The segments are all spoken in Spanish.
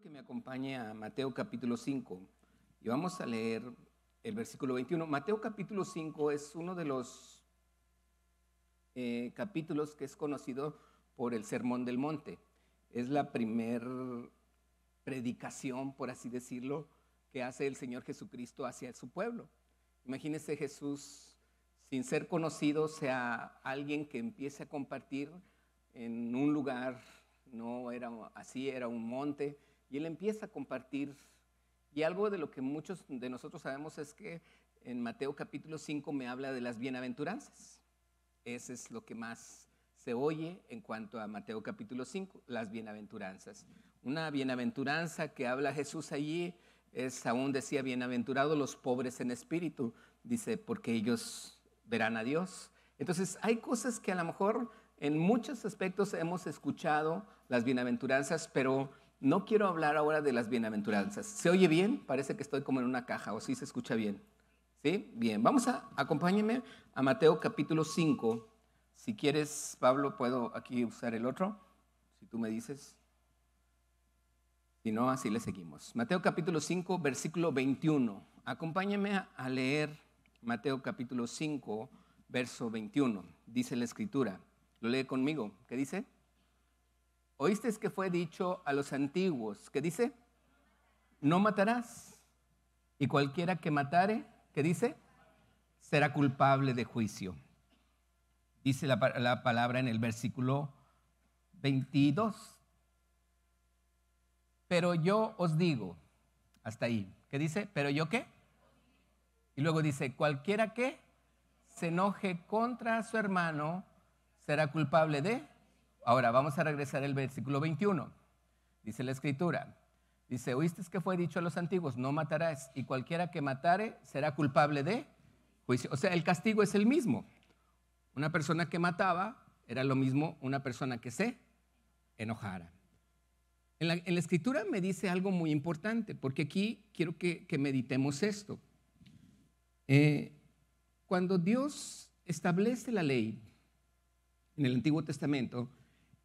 que me acompañe a Mateo capítulo 5 y vamos a leer el versículo 21. Mateo capítulo 5 es uno de los capítulos que es conocido por el Sermón del Monte. Es la primer predicación, por así decirlo, que hace el Señor Jesucristo hacia su pueblo. Imagínese Jesús, sin ser conocido, sea alguien que empiece a compartir en un lugar, no era así, era un monte, y él empieza a compartir. Y algo de lo que muchos de nosotros sabemos es que en Mateo capítulo 5 me habla de las bienaventuranzas. Ese es lo que más se oye en cuanto a Mateo capítulo 5, las bienaventuranzas. Una bienaventuranza que habla Jesús allí es, aún decía, bienaventurados los pobres en espíritu, dice, porque ellos verán a Dios. Entonces hay cosas que a lo mejor en muchos aspectos hemos escuchado las bienaventuranzas, pero no quiero hablar ahora de las bienaventuranzas. ¿Se oye bien? Parece que estoy como en una caja, ¿o sí se escucha bien? ¿Sí? Bien, acompáñenme a Mateo capítulo 5. Si quieres, Pablo, puedo aquí usar el otro, si tú me dices. Si no, así le seguimos. Mateo capítulo 5, versículo 21. Acompáñenme a leer Mateo capítulo 5, verso 21. Dice la Escritura. Lo lee conmigo. ¿Qué dice? Oíste que fue dicho a los antiguos. ¿Qué dice? No matarás. Y cualquiera que matare, ¿qué dice? Será culpable de juicio. Dice la palabra en el versículo 22. Pero yo os digo, hasta ahí. ¿Qué dice? ¿Pero yo qué? Y luego dice, cualquiera que se enoje contra su hermano será culpable de. Ahora vamos a regresar al versículo 21. Dice la Escritura. Dice, oíste que fue dicho a los antiguos, no matarás, y cualquiera que matare será culpable de juicio. O sea, el castigo es el mismo. Una persona que mataba era lo mismo una persona que se enojara. En la Escritura me dice algo muy importante, porque aquí quiero que meditemos esto. Cuando Dios establece la ley en el Antiguo Testamento,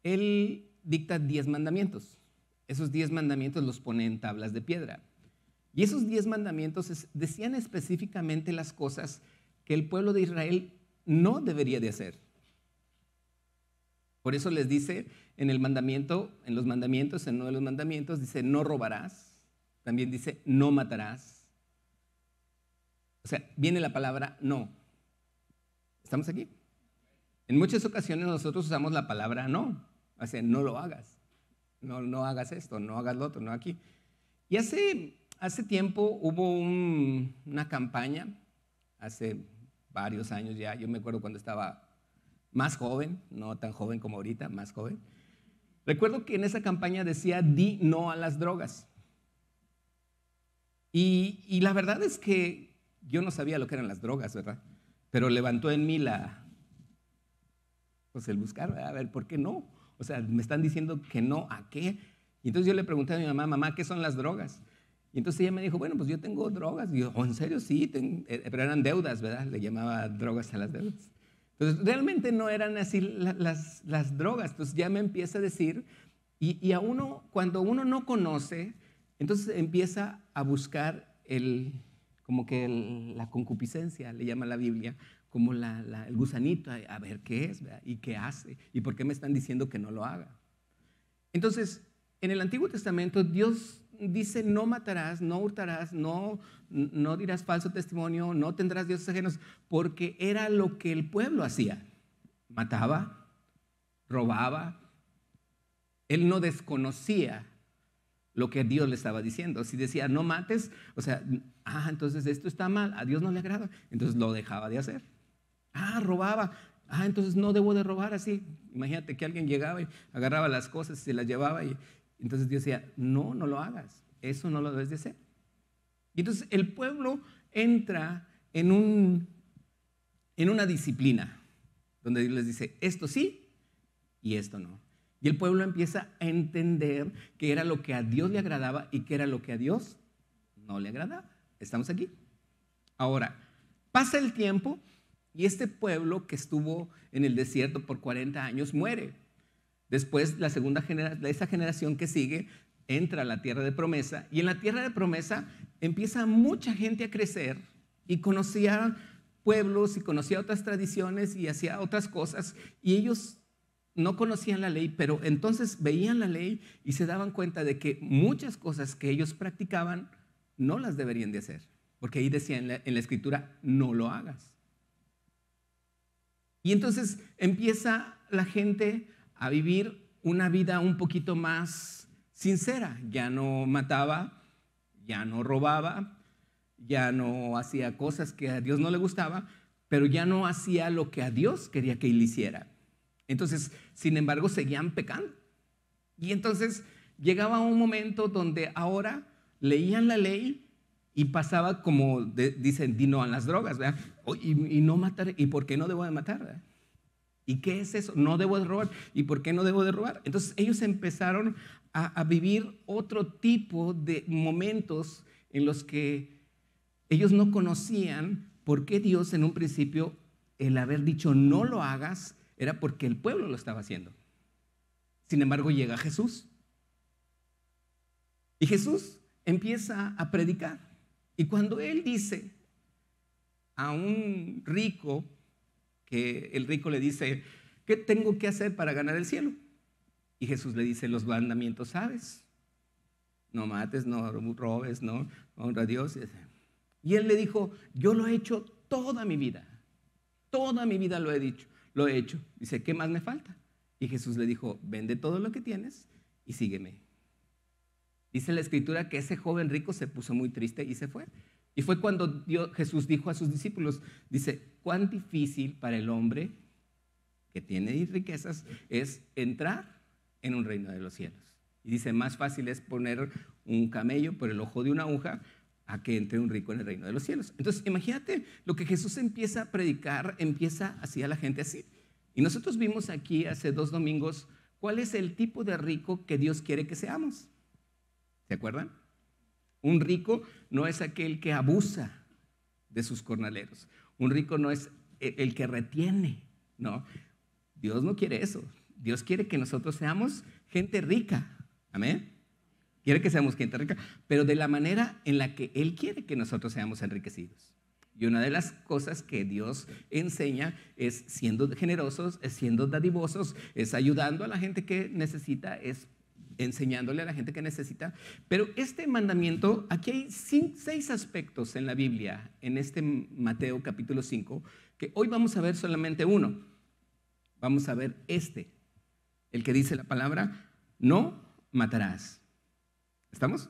Él dicta 10 mandamientos. Esos 10 mandamientos los pone en tablas de piedra. Y esos 10 mandamientos decían específicamente las cosas que el pueblo de Israel no debería de hacer. Por eso les dice en los mandamientos, en uno de los mandamientos, dice no robarás. También dice no matarás. O sea, viene la palabra no. ¿Estamos aquí? En muchas ocasiones nosotros usamos la palabra no. O sea, no lo hagas. No hagas esto, no hagas lo otro, no aquí. Y hace tiempo hubo una campaña, hace varios años ya, yo me acuerdo cuando estaba más joven, no tan joven como ahorita, más joven. Recuerdo que en esa campaña decía, di no a las drogas. Y la verdad es que yo no sabía lo que eran las drogas, ¿verdad? Pero levantó en mí el buscar, a ver, ¿por qué no? O sea, me están diciendo que no, ¿a qué? Y entonces yo le pregunté a mi mamá, ¿qué son las drogas? Y entonces ella me dijo, bueno, pues yo tengo drogas. Y yo, ¿en serio? Sí, pero eran deudas, ¿verdad? Le llamaba drogas a las deudas. Entonces, realmente no eran así las drogas. Entonces ya me empieza a decir, y a uno, cuando uno no conoce, entonces empieza a buscar la concupiscencia, le llama la Biblia, como el gusanito, a ver qué es, ¿verdad? Y qué hace, y por qué me están diciendo que no lo haga. Entonces, en el Antiguo Testamento, Dios dice, no matarás, no hurtarás, no dirás falso testimonio, no tendrás dioses ajenos, porque era lo que el pueblo hacía. Mataba, robaba. Él no desconocía lo que Dios le estaba diciendo. Si decía, no mates, o sea, entonces esto está mal, a Dios no le agrada, entonces lo dejaba de hacer. Robaba, entonces no debo de robar así. Imagínate que alguien llegaba y agarraba las cosas y se las llevaba y entonces Dios decía, no lo hagas, eso no lo debes de hacer. Y entonces el pueblo entra en una disciplina donde Dios les dice, esto sí y esto no. Y el pueblo empieza a entender que era lo que a Dios le agradaba y que era lo que a Dios no le agradaba. ¿Estamos aquí? Ahora, pasa el tiempo y este pueblo que estuvo en el desierto por 40 años muere. Después, esa generación que sigue entra a la tierra de promesa, y en la tierra de promesa empieza mucha gente a crecer y conocía pueblos y conocía otras tradiciones y hacía otras cosas, y ellos no conocían la ley, pero entonces veían la ley y se daban cuenta de que muchas cosas que ellos practicaban no las deberían de hacer, porque ahí decía en la escritura, no lo hagas. Y entonces empieza la gente a vivir una vida un poquito más sincera. Ya no mataba, ya no robaba, ya no hacía cosas que a Dios no le gustaba, pero ya no hacía lo que a Dios quería que él hiciera. Entonces, sin embargo, seguían pecando. Y entonces llegaba un momento donde ahora leían la ley y pasaba como dicen, di no a las drogas, ¿verdad? Y no matar, ¿y por qué no debo de matar? ¿Verdad? ¿Y qué es eso? No debo de robar. ¿Y por qué no debo de robar? Entonces ellos empezaron a vivir otro tipo de momentos en los que ellos no conocían por qué Dios en un principio, el haber dicho no lo hagas, era porque el pueblo lo estaba haciendo. Sin embargo, llega Jesús. Y Jesús empieza a predicar. Y cuando él dice a un rico, que el rico le dice, ¿qué tengo que hacer para ganar el cielo? Y Jesús le dice, los mandamientos sabes. No mates, no robes, no honra a Dios. Y él le dijo, yo lo he hecho toda mi vida. Toda mi vida lo he hecho. Dice, ¿qué más me falta? Y Jesús le dijo, vende todo lo que tienes y sígueme. Dice la escritura que ese joven rico se puso muy triste y se fue. Y fue cuando Jesús dijo a sus discípulos, dice, cuán difícil para el hombre que tiene riquezas es entrar en un reino de los cielos. Y dice, más fácil es poner un camello por el ojo de una aguja a que entre un rico en el reino de los cielos. Entonces, imagínate lo que Jesús empieza a predicar, empieza así a la gente así. Y nosotros vimos aquí hace 2 domingos cuál es el tipo de rico que Dios quiere que seamos. ¿Se acuerdan? Un rico no es aquel que abusa de sus jornaleros. Un rico no es el que retiene, no. Dios no quiere eso. Dios quiere que nosotros seamos gente rica. Amén. Quiere que seamos gente rica, pero de la manera en la que Él quiere que nosotros seamos enriquecidos. Y una de las cosas que Dios enseña es siendo generosos, es siendo dadivosos, es ayudando a la gente que necesita, es enseñándole a la gente que necesita. Pero este mandamiento, aquí hay 6 aspectos en la Biblia, en este Mateo capítulo 5, que hoy vamos a ver solamente uno. Vamos a ver el que dice la palabra, no matarás. ¿Estamos?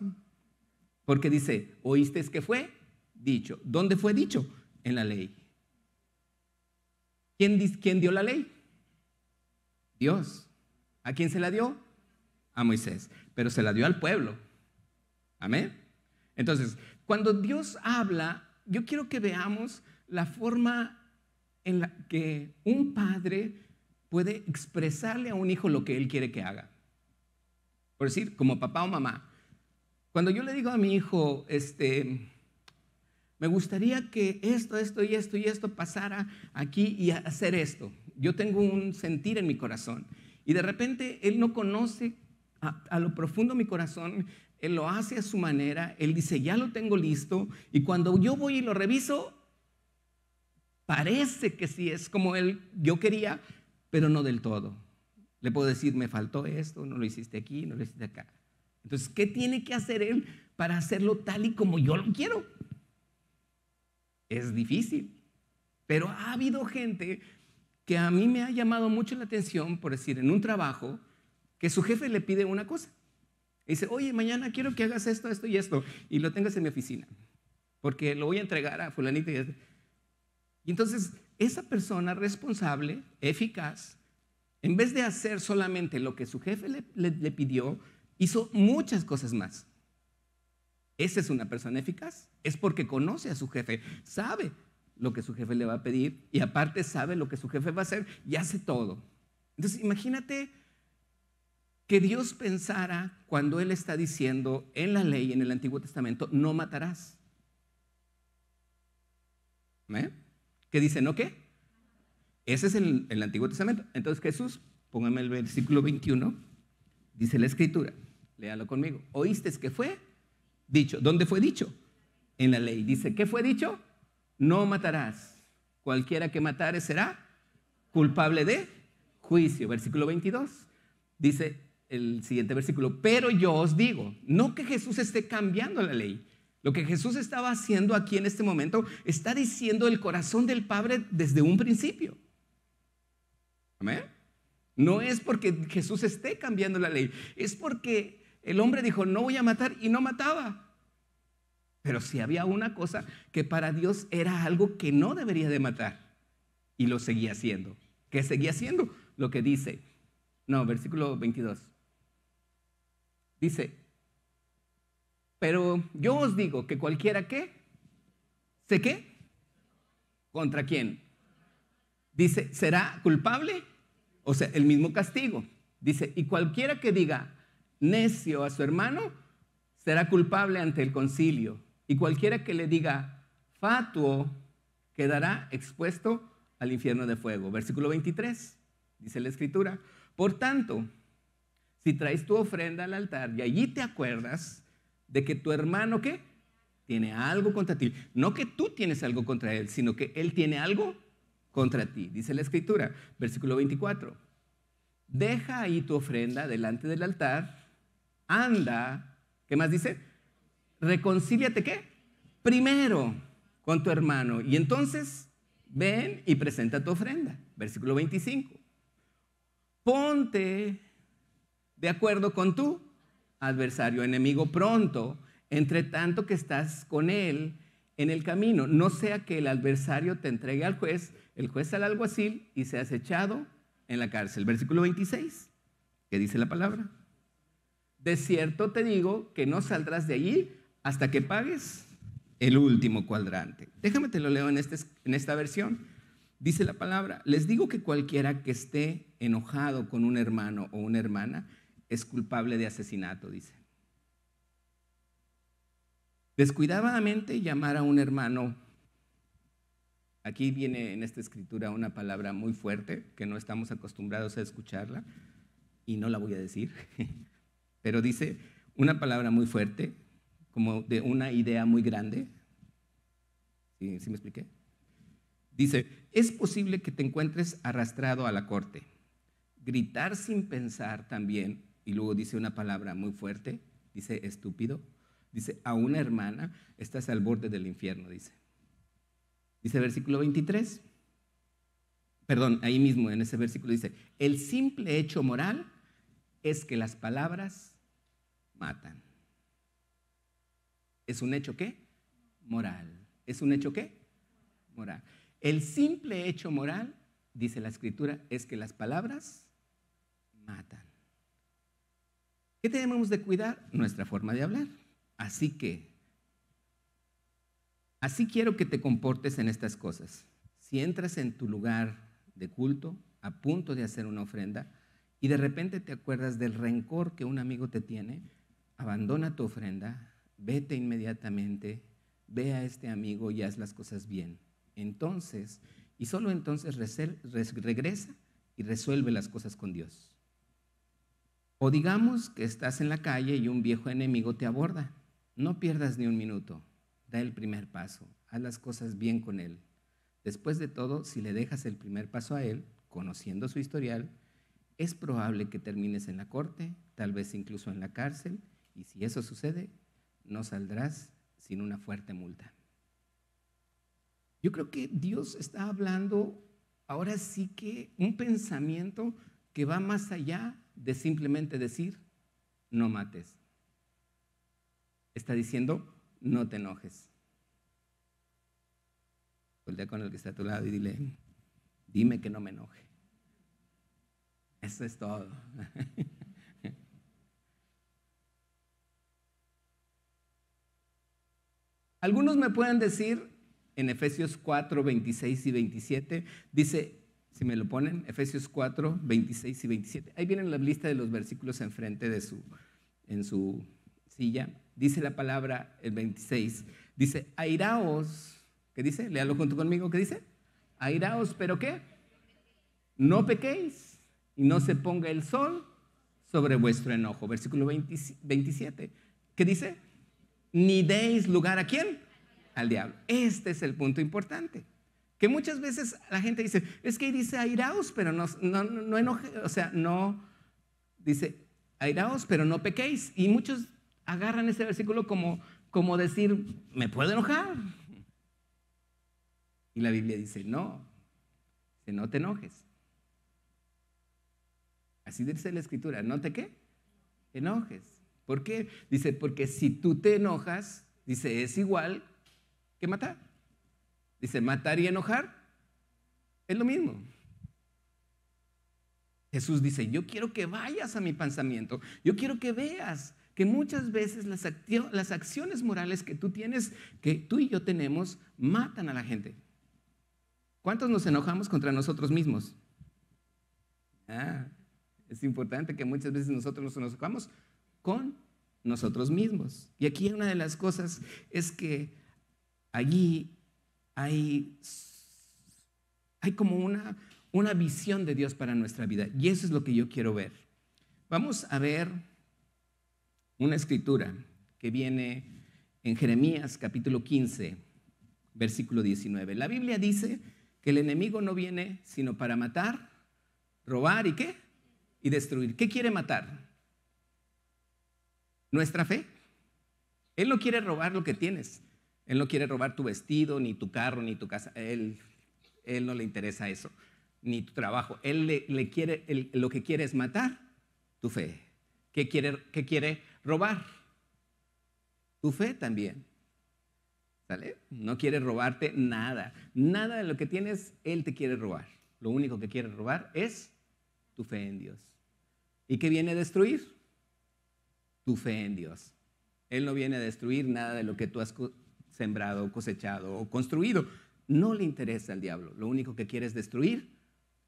Porque dice, ¿oíste que fue dicho? ¿Dónde fue dicho? En la ley. ¿Quién dio la ley? Dios. ¿A quién se la dio? A Moisés. Pero se la dio al pueblo. Amén. Entonces, cuando Dios habla, yo quiero que veamos la forma en la que un padre puede expresarle a un hijo lo que él quiere que haga. Por decir, como papá o mamá. Cuando yo le digo a mi hijo, me gustaría que esto pasara aquí y hacer esto. Yo tengo un sentir en mi corazón y de repente él no conoce a lo profundo mi corazón, él lo hace a su manera, él dice, ya lo tengo listo, y cuando yo voy y lo reviso, parece que sí es como yo quería, pero no del todo. Le puedo decir, me faltó esto, no lo hiciste aquí, no lo hiciste acá. Entonces, ¿qué tiene que hacer él para hacerlo tal y como yo lo quiero? Es difícil, pero ha habido gente que a mí me ha llamado mucho la atención, por decir, en un trabajo, que su jefe le pide una cosa. Y dice, oye, mañana quiero que hagas esto y esto, y lo tengas en mi oficina, porque lo voy a entregar a fulanito. Y entonces, esa persona responsable, eficaz, en vez de hacer solamente lo que su jefe le pidió, hizo muchas cosas más. Esa es una persona eficaz. Es porque conoce a su jefe, sabe lo que su jefe le va a pedir y aparte sabe lo que su jefe va a hacer y hace todo. Entonces, imagínate que Dios pensara cuando Él está diciendo en la ley, en el Antiguo Testamento, no matarás. ¿Eh? ¿Qué dice? ¿No qué? Ese es el Antiguo Testamento. Entonces Jesús, póngame el versículo 21, dice la Escritura, Léalo conmigo. ¿Oíste que fue dicho? ¿Dónde fue dicho? En la ley. Dice, ¿qué fue dicho? No matarás. Cualquiera que matare será culpable de juicio. Versículo 22. Dice el siguiente versículo, pero yo os digo, no que Jesús esté cambiando la ley. Lo que Jesús estaba haciendo aquí en este momento, está diciendo el corazón del Padre desde un principio. Amén. No es porque Jesús esté cambiando la ley, es porque el hombre dijo, no voy a matar, y no mataba. Pero sí había una cosa que para Dios era algo que no debería de matar, y lo seguía haciendo. ¿Qué seguía haciendo? Lo que dice, versículo 22. Dice, pero yo os digo que cualquiera que, ¿sé qué? ¿Contra quién? Dice, será culpable, o sea, el mismo castigo. Dice, y cualquiera que diga necio a su hermano, será culpable ante el concilio. Y cualquiera que le diga fatuo, quedará expuesto al infierno de fuego. Versículo 23, dice la Escritura. Por tanto, si traes tu ofrenda al altar y allí te acuerdas de que tu hermano, ¿qué? Tiene algo contra ti. No que tú tienes algo contra él, sino que él tiene algo contra ti. Dice la Escritura, versículo 24. Deja ahí tu ofrenda delante del altar, anda, ¿qué más dice? Reconcíliate, ¿qué? Primero con tu hermano y entonces ven y presenta tu ofrenda. Versículo 25. Ponte de acuerdo con tu adversario, enemigo pronto, entre tanto que estás con él en el camino. No sea que el adversario te entregue al juez, el juez al alguacil y seas echado en la cárcel. Versículo 26, ¿qué dice la palabra? De cierto te digo que no saldrás de allí hasta que pagues el último cuadrante. Déjame te lo leo en esta versión. Dice la palabra, les digo que cualquiera que esté enojado con un hermano o una hermana es culpable de asesinato, dice. Descuidadamente llamar a un hermano, aquí viene en esta escritura una palabra muy fuerte que no estamos acostumbrados a escucharla y no la voy a decir, pero dice una palabra muy fuerte, como de una idea muy grande. ¿Sí me expliqué? Dice, es posible que te encuentres arrastrado a la corte, gritar sin pensar también, y luego dice una palabra muy fuerte, dice estúpido, dice a una hermana, estás al borde del infierno, dice. Dice versículo 23, perdón, ahí mismo en ese versículo dice, el simple hecho moral es que las palabras matan. ¿Es un hecho qué? Moral. ¿Es un hecho qué? Moral. El simple hecho moral, dice la Escritura, es que las palabras matan. ¿Qué tenemos de cuidar? Nuestra forma de hablar. Así quiero que te comportes en estas cosas. Si entras en tu lugar de culto, a punto de hacer una ofrenda, y de repente te acuerdas del rencor que un amigo te tiene, abandona tu ofrenda, vete inmediatamente, ve a este amigo y haz las cosas bien. Entonces, y solo entonces regresa y resuelve las cosas con Dios. O digamos que estás en la calle y un viejo enemigo te aborda. No pierdas ni un minuto, da el primer paso, haz las cosas bien con él. Después de todo, si le dejas el primer paso a él, conociendo su historial, es probable que termines en la corte, tal vez incluso en la cárcel, y si eso sucede, no saldrás sin una fuerte multa. Yo creo que Dios está hablando ahora sí que un pensamiento que va más allá de simplemente decir, no mates. Está diciendo, no te enojes. Voltea con el que está a tu lado y dime que no me enoje. Eso es todo. Algunos me pueden decir, en Efesios 4, 26 y 27, dice, si me lo ponen, Efesios 4, 26 y 27, ahí vienen la lista de los versículos enfrente en su silla, dice la palabra, el 26, dice, airaos, ¿qué dice? Léalo junto conmigo, ¿qué dice? Airaos, ¿pero qué? No pequéis y no se ponga el sol sobre vuestro enojo. Versículo 27. ¿Qué dice? Ni deis lugar ¿a quién? Al diablo. Este es el punto importante. Que muchas veces la gente dice, es que dice airaos, pero no enoje, o sea, no, dice airaos, pero no pequéis. Y muchos agarran ese versículo como decir, ¿me puedo enojar? Y la Biblia dice, no te enojes. Así dice la Escritura, ¿no te qué? Enojes. ¿Por qué? Dice, porque si tú te enojas, dice, es igual que matar. Dice, matar y enojar es lo mismo. Jesús dice, yo quiero que vayas a mi pensamiento, yo quiero que veas que muchas veces las acciones morales que tú tienes, que tú y yo tenemos, matan a la gente. ¿Cuántos nos enojamos contra nosotros mismos? Es importante que muchas veces nosotros nos enojamos con nosotros mismos. Y aquí una de las cosas es que allí hay como una visión de Dios para nuestra vida. Y eso es lo que yo quiero ver. Vamos a ver una escritura que viene en Jeremías capítulo 15, versículo 19. La Biblia dice que el enemigo no viene sino para matar, robar y ¿qué? Y destruir. ¿Qué quiere matar? Nuestra fe. Él no quiere robar lo que tienes. Él no quiere robar tu vestido, ni tu carro, ni tu casa. Él no le interesa eso, ni tu trabajo. Él lo que quiere es matar tu fe. ¿Qué quiere robar? Tu fe también. ¿Sale? No quiere robarte nada. Nada de lo que tienes, Él te quiere robar. Lo único que quiere robar es tu fe en Dios. ¿Y qué viene a destruir? Tu fe en Dios. Él no viene a destruir nada de lo que tú has sembrado, cosechado o construido. No le interesa al diablo. Lo único que quiere es destruir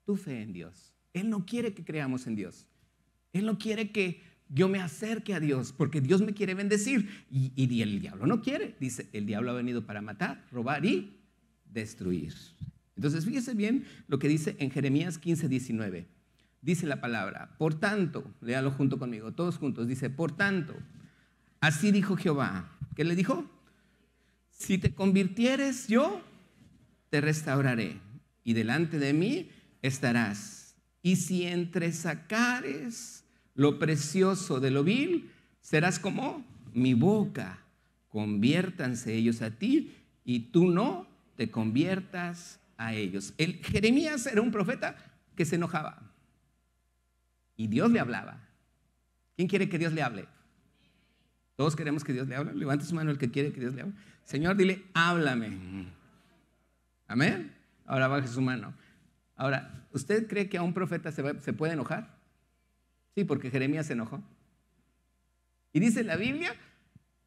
tu fe en Dios. Él no quiere que creamos en Dios. Él no quiere que yo me acerque a Dios porque Dios me quiere bendecir. Y el diablo no quiere. Dice, el diablo ha venido para matar, robar y destruir. Entonces, fíjese bien lo que dice en Jeremías 15, 19. Dice la palabra, por tanto, léalo junto conmigo, todos juntos. Dice, por tanto, así dijo Jehová. ¿Qué le dijo? Si te convirtieres, yo te restauraré y delante de mí estarás. Y si entresacares lo precioso de lo vil, serás como mi boca. Conviértanse ellos a ti y tú no te conviertas a ellos. Jeremías era un profeta que se enojaba y Dios le hablaba. ¿Quién quiere que Dios le hable? Todos queremos que Dios le hable. Levante su mano el que quiere que Dios le hable. Señor, dile, háblame. Amén. Ahora baje su mano. Ahora, ¿usted cree que a un profeta se puede enojar? Sí, porque Jeremías se enojó. Y dice la Biblia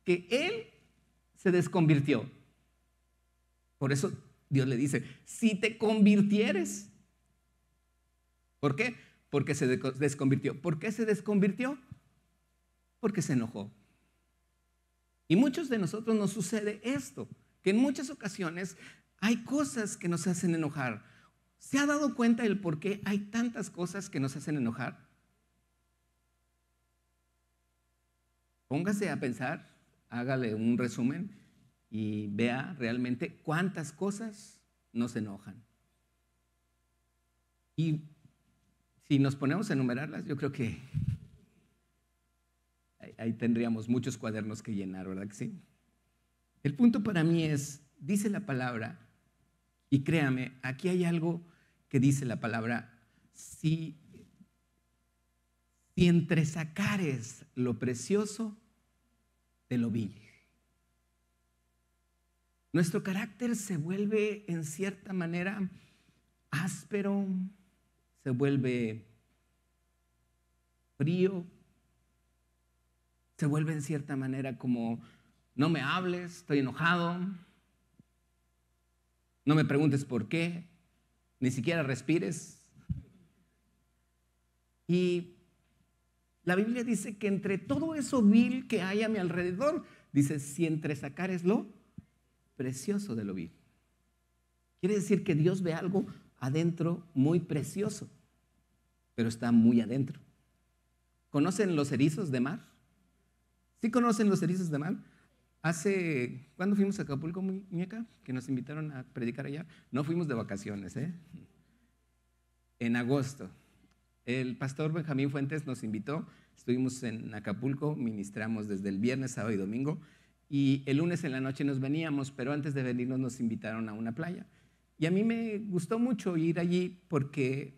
que él se desconvirtió. Por eso Dios le dice, si te convirtieres. ¿Por qué? Porque se desconvirtió. ¿Por qué se desconvirtió? Porque se enojó. Y muchos de nosotros nos sucede esto, que en muchas ocasiones hay cosas que nos hacen enojar. ¿Se ha dado cuenta del por qué hay tantas cosas que nos hacen enojar? Póngase a pensar, hágale un resumen y vea realmente cuántas cosas nos enojan. Y si nos ponemos a enumerarlas, yo creo que ahí tendríamos muchos cuadernos que llenar, ¿verdad que sí? El punto para mí es, dice la palabra, y créame, aquí hay algo que dice la palabra, si entresacares lo precioso de lo vil. Nuestro carácter se vuelve en cierta manera áspero, se vuelve frío, se vuelve en cierta manera como, no me hables, estoy enojado, no me preguntes por qué, ni siquiera respires. Y la Biblia dice que entre todo eso vil que hay a mi alrededor, dice, si entresacares lo precioso de lo vil. Quiere decir que Dios ve algo adentro muy precioso, pero está muy adentro. ¿Conocen los erizos de mar? ¿Sí conocen los erizos de mar? ¿Cuándo fuimos a Acapulco, muñeca? Que nos invitaron a predicar allá. No fuimos de vacaciones, ¿eh? En agosto. El pastor Benjamín Fuentes nos invitó. Estuvimos en Acapulco, ministramos desde el viernes, sábado y domingo. Y el lunes en la noche nos veníamos, pero antes de venirnos nos invitaron a una playa. Y a mí me gustó mucho ir allí porque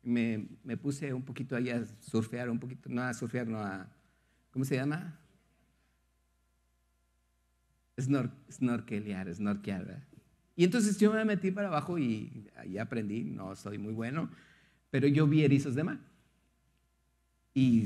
me puse un poquito allá a surfear, un poquito, no a surfear, no a, ¿cómo se llama? Snorkelear, ¿verdad? Y entonces yo me metí para abajo y ahí aprendí, no soy muy bueno, pero yo vi erizos de mar. Y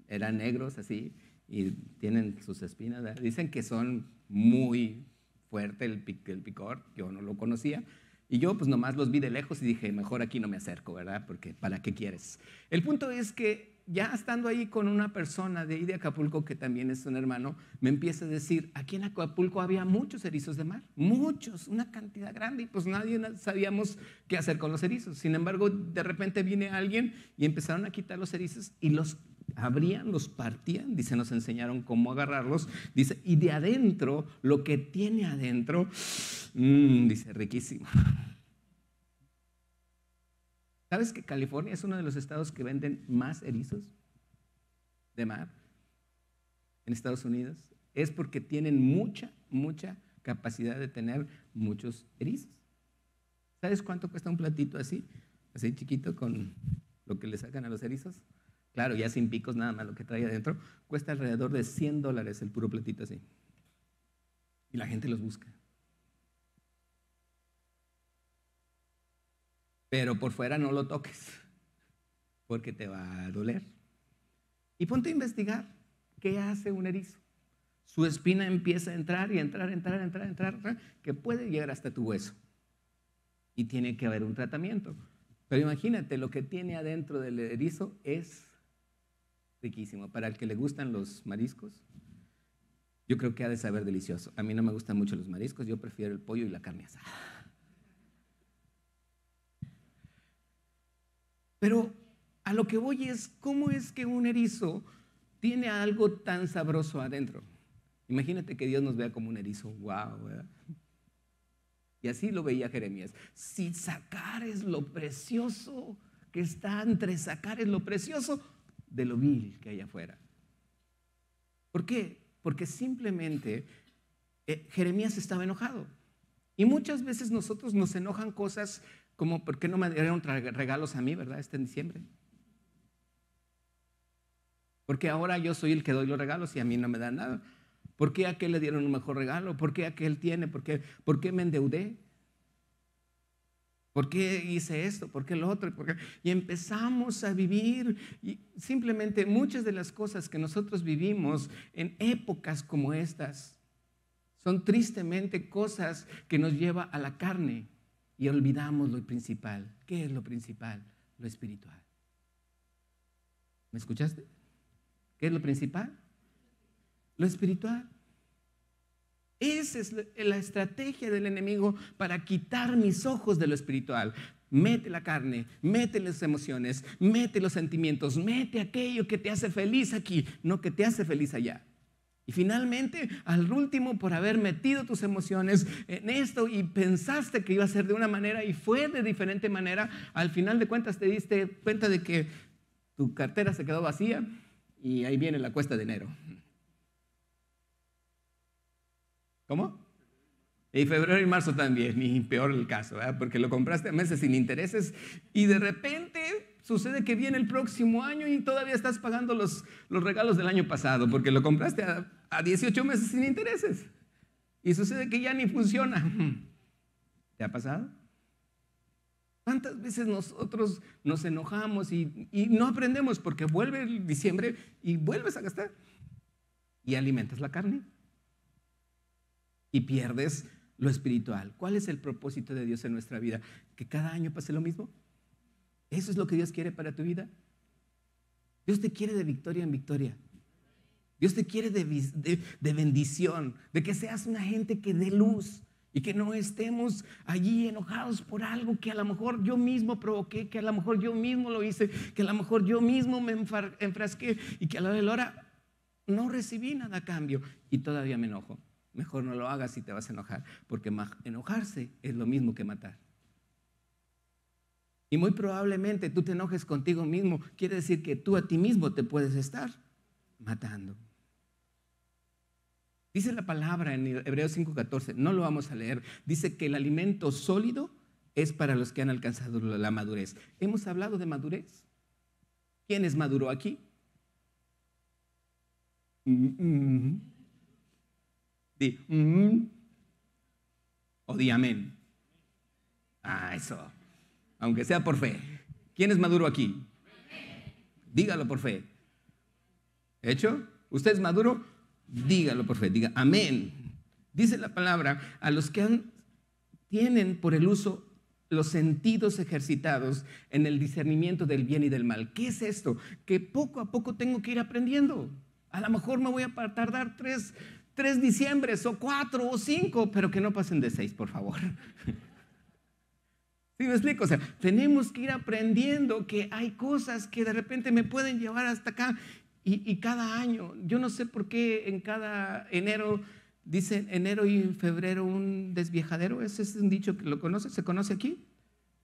eran negros así, y tienen sus espinas, ¿verdad? Dicen que son muy fuerte el picor, yo no lo conocía. Y yo pues nomás los vi de lejos y dije, mejor aquí no me acerco, ¿verdad? Porque ¿para qué quieres? El punto es que ya estando ahí con una persona de ahí de Acapulco, que también es un hermano, me empieza a decir, aquí en Acapulco había muchos erizos de mar, muchos, una cantidad grande, y pues nadie sabíamos qué hacer con los erizos. Sin embargo, de repente viene alguien y empezaron a quitar los erizos y los abrían, los partían, dice, nos enseñaron cómo agarrarlos, dice, y de adentro, lo que tiene adentro, dice, riquísimo. ¿Sabes que California es uno de los estados que venden más erizos de mar en Estados Unidos? Es porque tienen mucha capacidad de tener muchos erizos. ¿Sabes cuánto cuesta un platito así chiquito con lo que le sacan a los erizos? Claro, ya sin picos, nada más lo que trae adentro. Cuesta alrededor de $100 el puro platito así. Y la gente los busca. Pero por fuera no lo toques, porque te va a doler. Y ponte a investigar qué hace un erizo. Su espina empieza a entrar y entrar, que puede llegar hasta tu hueso. Y tiene que haber un tratamiento. Pero imagínate, lo que tiene adentro del erizo es riquísimo. Para el que le gustan los mariscos, yo creo que ha de saber delicioso. A mí no me gustan mucho los mariscos, yo prefiero el pollo y la carne asada. Pero a lo que voy es, ¿cómo es que un erizo tiene algo tan sabroso adentro? Imagínate que Dios nos vea como un erizo, wow, ¿verdad? Y así lo veía Jeremías. Si sacares lo precioso que está entre sacares lo precioso de lo vil que hay afuera. ¿Por qué? Porque simplemente Jeremías estaba enojado. Y muchas veces nosotros nos enojan cosas como, ¿por qué no me dieron regalos a mí, verdad, en diciembre? Porque ahora yo soy el que doy los regalos y a mí no me dan nada. ¿Por qué a aquel le dieron un mejor regalo? ¿Por qué aquel tiene? ¿Por qué me endeudé? ¿Por qué hice esto? ¿Por qué lo otro? Y empezamos a vivir, y simplemente muchas de las cosas que nosotros vivimos en épocas como estas son tristemente cosas que nos lleva a la carne y olvidamos lo principal. ¿Qué es lo principal? Lo espiritual. ¿Me escuchaste? ¿Qué es lo principal? Lo espiritual. Esa es la estrategia del enemigo para quitar mis ojos de lo espiritual. Mete la carne, mete las emociones, mete los sentimientos, mete aquello que te hace feliz aquí, no que te hace feliz allá. Y finalmente, al último, por haber metido tus emociones en esto y pensaste que iba a ser de una manera y fue de diferente manera, al final de cuentas te diste cuenta de que tu cartera se quedó vacía y ahí viene la cuesta de enero. ¿Cómo? Y febrero y marzo también, y peor el caso, ¿verdad? Porque lo compraste a meses sin intereses y de repente sucede que viene el próximo año y todavía estás pagando los regalos del año pasado porque lo compraste a 18 meses sin intereses y sucede que ya ni funciona. ¿Te ha pasado? ¿Cuántas veces nosotros nos enojamos y no aprendemos porque vuelve el diciembre y vuelves a gastar y alimentas la carne? Y pierdes lo espiritual. ¿Cuál es el propósito de Dios en nuestra vida? ¿Que cada año pase lo mismo? ¿Eso es lo que Dios quiere para tu vida? Dios te quiere de victoria en victoria. Dios te quiere de bendición, de que seas una gente que dé luz. Y que no estemos allí enojados por algo que a lo mejor yo mismo provoqué, que a lo mejor yo mismo lo hice, que a lo mejor yo mismo me enfrasqué y que a la de la hora no recibí nada a cambio y todavía me enojo. Mejor no lo hagas si te vas a enojar, porque enojarse es lo mismo que matar. Y muy probablemente tú te enojes contigo mismo, quiere decir que tú a ti mismo te puedes estar matando. Dice la palabra en Hebreos 5:14, no lo vamos a leer, dice que el alimento sólido es para los que han alcanzado la madurez. ¿Hemos hablado de madurez? ¿Quién es maduro aquí? Di, o di amén. Eso, aunque sea por fe. ¿Quién es maduro aquí? Dígalo por fe. ¿Hecho? ¿Usted es maduro? Dígalo por fe, diga amén. Dice la palabra, a los que tienen por el uso los sentidos ejercitados en el discernimiento del bien y del mal. ¿Qué es esto? Que poco a poco tengo que ir aprendiendo. A lo mejor me voy a tardar 3 diciembres o 4 o 5, pero que no pasen de 6, por favor. ¿Sí me explico? O sea, tenemos que ir aprendiendo que hay cosas que de repente me pueden llevar hasta acá. Y cada año, yo no sé por qué en cada enero, dicen enero y febrero un desviejadero. Ese es un dicho que lo conoce, ¿se conoce aquí?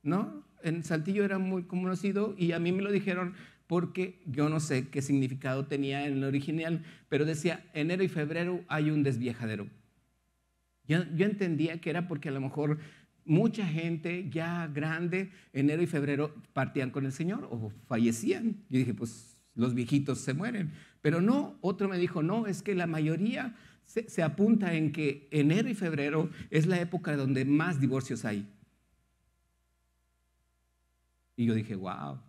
¿No? En Saltillo era muy conocido y a mí me lo dijeron porque yo no sé qué significado tenía en el original, pero decía enero y febrero hay un desviejadero. Yo entendía que era porque a lo mejor mucha gente ya grande, enero y febrero partían con el Señor o fallecían. Yo dije, pues los viejitos se mueren. Pero no, otro me dijo, no, es que la mayoría se apunta en que enero y febrero es la época donde más divorcios hay. Y yo dije, wow.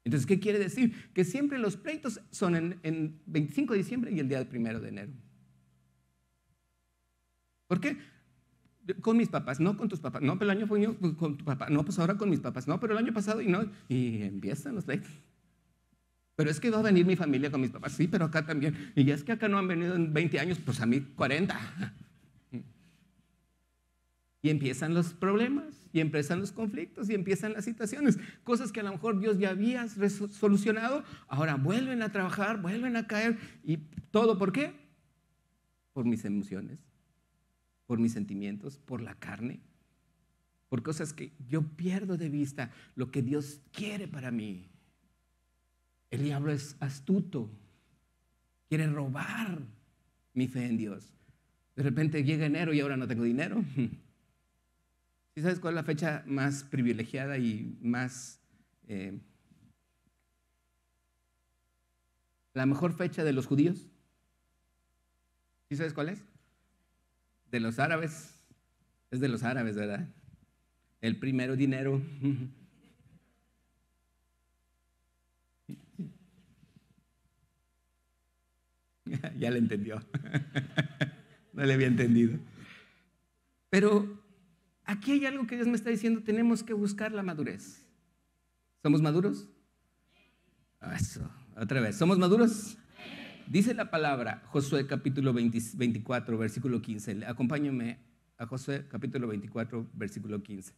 Entonces, ¿qué quiere decir? Que siempre los pleitos son en 25 de diciembre y el día 1 de enero. ¿Por qué? Con mis papás, no con tus papás. No, pero el año fue con tu papá. No, pues ahora con mis papás. No, pero el año pasado y no. Y empiezan los pleitos. Pero es que va a venir mi familia con mis papás. Sí, pero acá también. Y ya es que acá no han venido en 20 años, pues a mí 40. Y empiezan los problemas, y empiezan los conflictos, y empiezan las situaciones. Cosas que a lo mejor Dios ya había solucionado, ahora vuelven a trabajar, vuelven a caer. ¿Y todo por qué? Por mis emociones, por mis sentimientos, por la carne, por cosas que yo pierdo de vista lo que Dios quiere para mí. El diablo es astuto, quiere robar mi fe en Dios. De repente llega enero y ahora no tengo dinero. ¿Sí sabes cuál es la fecha más privilegiada y más, la mejor fecha de los judíos? ¿Sí sabes cuál es? De los árabes. Es de los árabes, ¿verdad? El primero dinero. Ya le entendió. No le había entendido. Pero aquí hay algo que Dios me está diciendo, tenemos que buscar la madurez. ¿Somos maduros? Eso, otra vez, ¿somos maduros? Dice la palabra, Josué capítulo 24, versículo 15. Acompáñame a Josué capítulo 24, versículo 15.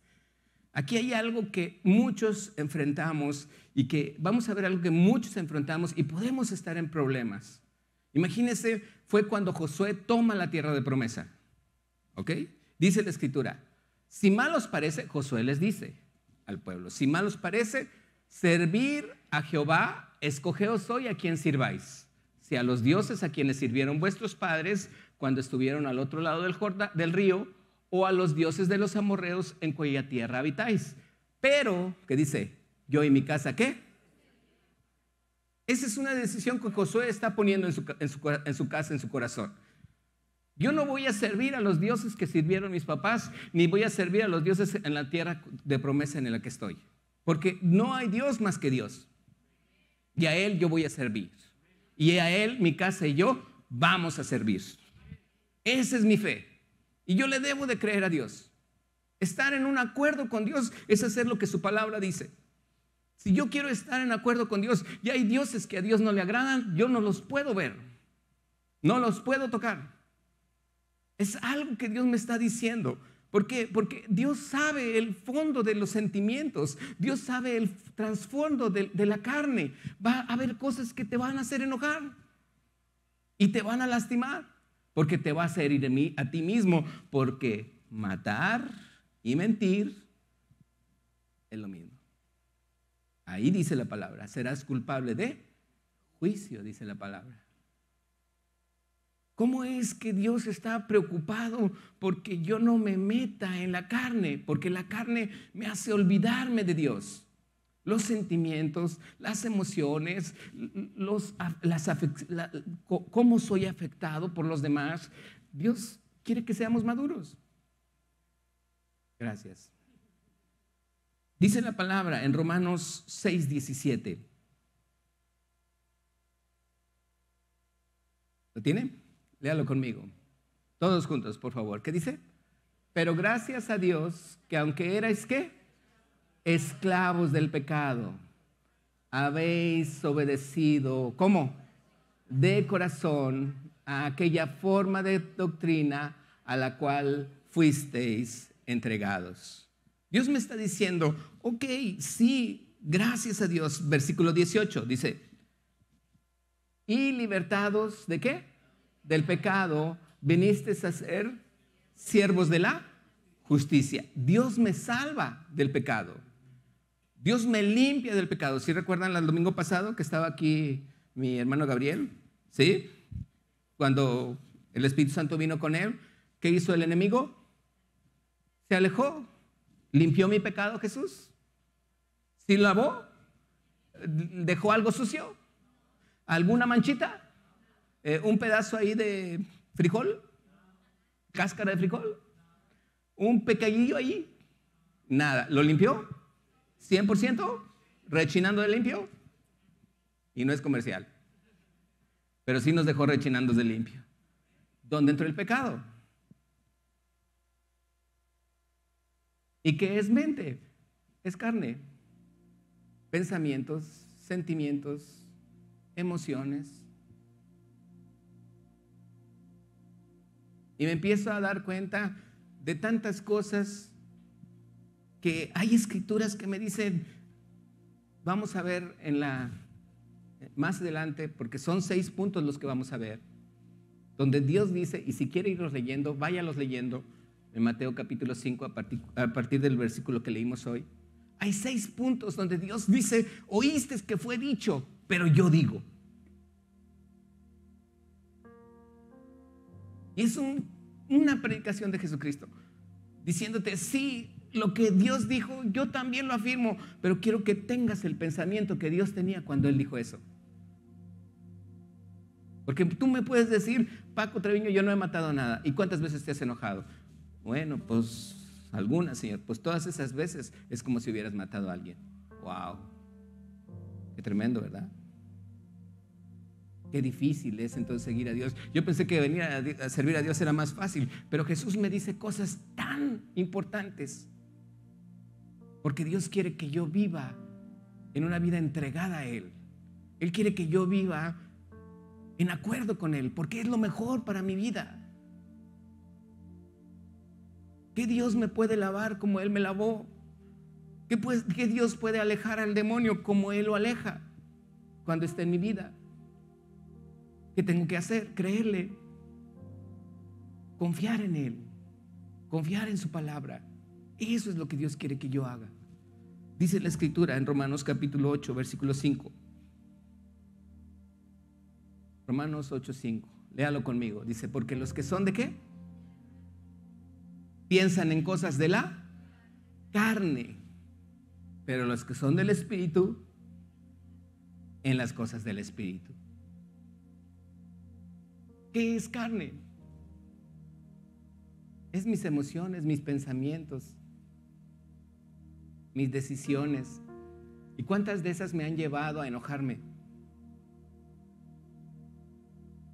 Aquí hay algo que muchos enfrentamos y que vamos a ver algo que muchos enfrentamos y podemos estar en problemas. Imagínense, fue cuando Josué toma la tierra de promesa. ¿Ok? Dice la escritura, si mal os parece, Josué les dice al pueblo, si mal os parece servir a Jehová, escogeos hoy a quien sirváis. Si a los dioses a quienes sirvieron vuestros padres cuando estuvieron al otro lado del río, o a los dioses de los amorreos en cuya tierra habitáis. Pero, ¿qué dice? Yo y mi casa, ¿qué? Esa es una decisión que Josué está poniendo en su casa, en su corazón. Yo no voy a servir a los dioses que sirvieron mis papás, ni voy a servir a los dioses en la tierra de promesa en la que estoy. Porque no hay Dios más que Dios. Y a Él yo voy a servir. Y a Él, mi casa y yo vamos a servir. Esa es mi fe. Y yo le debo de creer a Dios. Estar en un acuerdo con Dios es hacer lo que su palabra dice. Si yo quiero estar en acuerdo con Dios y hay dioses que a Dios no le agradan, yo no los puedo ver. No los puedo tocar. Es algo que Dios me está diciendo. ¿Por qué? Porque Dios sabe el fondo de los sentimientos. Dios sabe el trasfondo de la carne. Va a haber cosas que te van a hacer enojar y te van a lastimar, porque te vas a herir a ti mismo, porque matar y mentir es lo mismo. Ahí dice la palabra, serás culpable de juicio, dice la palabra. ¿Cómo es que Dios está preocupado porque yo no me meta en la carne? Porque la carne me hace olvidarme de Dios. Los sentimientos, las emociones, cómo soy afectado por los demás. Dios quiere que seamos maduros. Gracias. Dice la palabra en Romanos 6:17. ¿Lo tiene? Léalo conmigo. Todos juntos, por favor. ¿Qué dice? Pero gracias a Dios que aunque erais, ¿qué? Esclavos del pecado, habéis obedecido, ¿cómo? De corazón a aquella forma de doctrina a la cual fuisteis entregados. Dios me está diciendo, ok, sí, gracias a Dios. Versículo 18 dice, y libertados ¿de qué? Del pecado, viniste a ser siervos de la justicia. Dios me salva del pecado. Dios me limpia del pecado. ¿Sí recuerdan el domingo pasado que estaba aquí mi hermano Gabriel? ¿Sí? Cuando el Espíritu Santo vino con él, ¿qué hizo el enemigo? Se alejó. ¿Limpió mi pecado Jesús? ¿Sí lavó? ¿Dejó algo sucio? ¿Alguna manchita? ¿Un pedazo ahí de frijol? ¿Cáscara de frijol? ¿Un pecadillo ahí? Nada. ¿Lo limpió? ¿100%? ¿Rechinando de limpio? Y no es comercial. Pero sí nos dejó rechinando de limpio. ¿Dónde entró el pecado? ¿Y qué es mente? Es carne. Pensamientos, sentimientos, emociones. Y me empiezo a dar cuenta de tantas cosas que hay escrituras que me dicen, vamos a ver más adelante, porque son 6 puntos los que vamos a ver, donde Dios dice, y si quiere irlos leyendo, váyalos leyendo en Mateo capítulo 5 a partir del versículo que leímos hoy. Hay 6 puntos donde Dios dice, oíste que fue dicho, pero yo digo. Y es una predicación de Jesucristo, diciéndote, sí, lo que Dios dijo, yo también lo afirmo, pero quiero que tengas el pensamiento que Dios tenía cuando Él dijo eso. Porque tú me puedes decir, Paco Treviño, yo no he matado nada. ¿Y cuántas veces te has enojado? Bueno, pues algunas, Señor. Pues todas esas veces es como si hubieras matado a alguien. ¡Wow! Qué tremendo, ¿verdad? Qué difícil es entonces seguir a Dios. Yo pensé que venir a servir a Dios era más fácil, pero Jesús me dice cosas tan importantes, porque Dios quiere que yo viva en una vida entregada a Él. Él quiere que yo viva en acuerdo con Él, porque es lo mejor para mi vida. ¿Qué Dios me puede lavar como Él me lavó? ¿Qué Dios puede alejar al demonio como Él lo aleja cuando está en mi vida? ¿Qué tengo que hacer? Creerle, confiar en Él, confiar en su palabra. Eso es lo que Dios quiere que yo haga. Dice la Escritura en Romanos capítulo 8, versículo 5. Romanos 8, 5. Léalo conmigo. Dice, porque los que son ¿de qué? Piensan en cosas de la carne, pero los que son del Espíritu, en las cosas del Espíritu. ¿Qué es carne? Es mis emociones, mis pensamientos, mis decisiones. ¿Y cuántas de esas me han llevado a enojarme?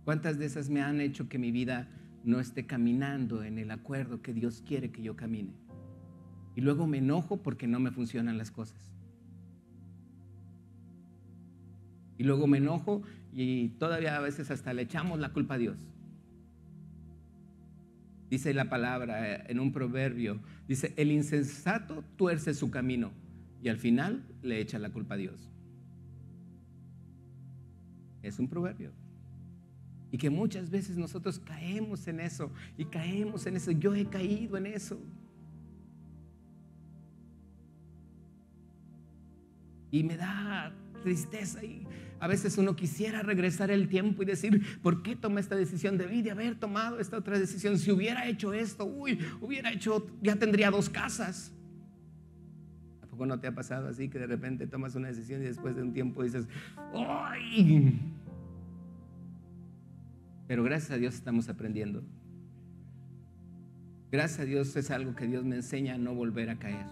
¿Cuántas de esas me han hecho que mi vida no esté caminando en el acuerdo que Dios quiere que yo camine? Y luego me enojo porque no me funcionan las cosas. Y luego me enojo y todavía a veces hasta le echamos la culpa a Dios. Dice la palabra en un proverbio, dice, el insensato tuerce su camino y al final le echa la culpa a Dios. Es un proverbio. Y que muchas veces nosotros caemos en eso y caemos en eso. Yo he caído en eso. Y me da tristeza y a veces uno quisiera regresar el tiempo y decir, ¿por qué tomé esta decisión? Debí de haber tomado esta otra decisión. Si hubiera hecho esto, ya tendría 2 casas. ¿A poco no te ha pasado así que de repente tomas una decisión y después de un tiempo dices, ¡ay! Pero gracias a Dios estamos aprendiendo. Gracias a Dios es algo que Dios me enseña a no volver a caer.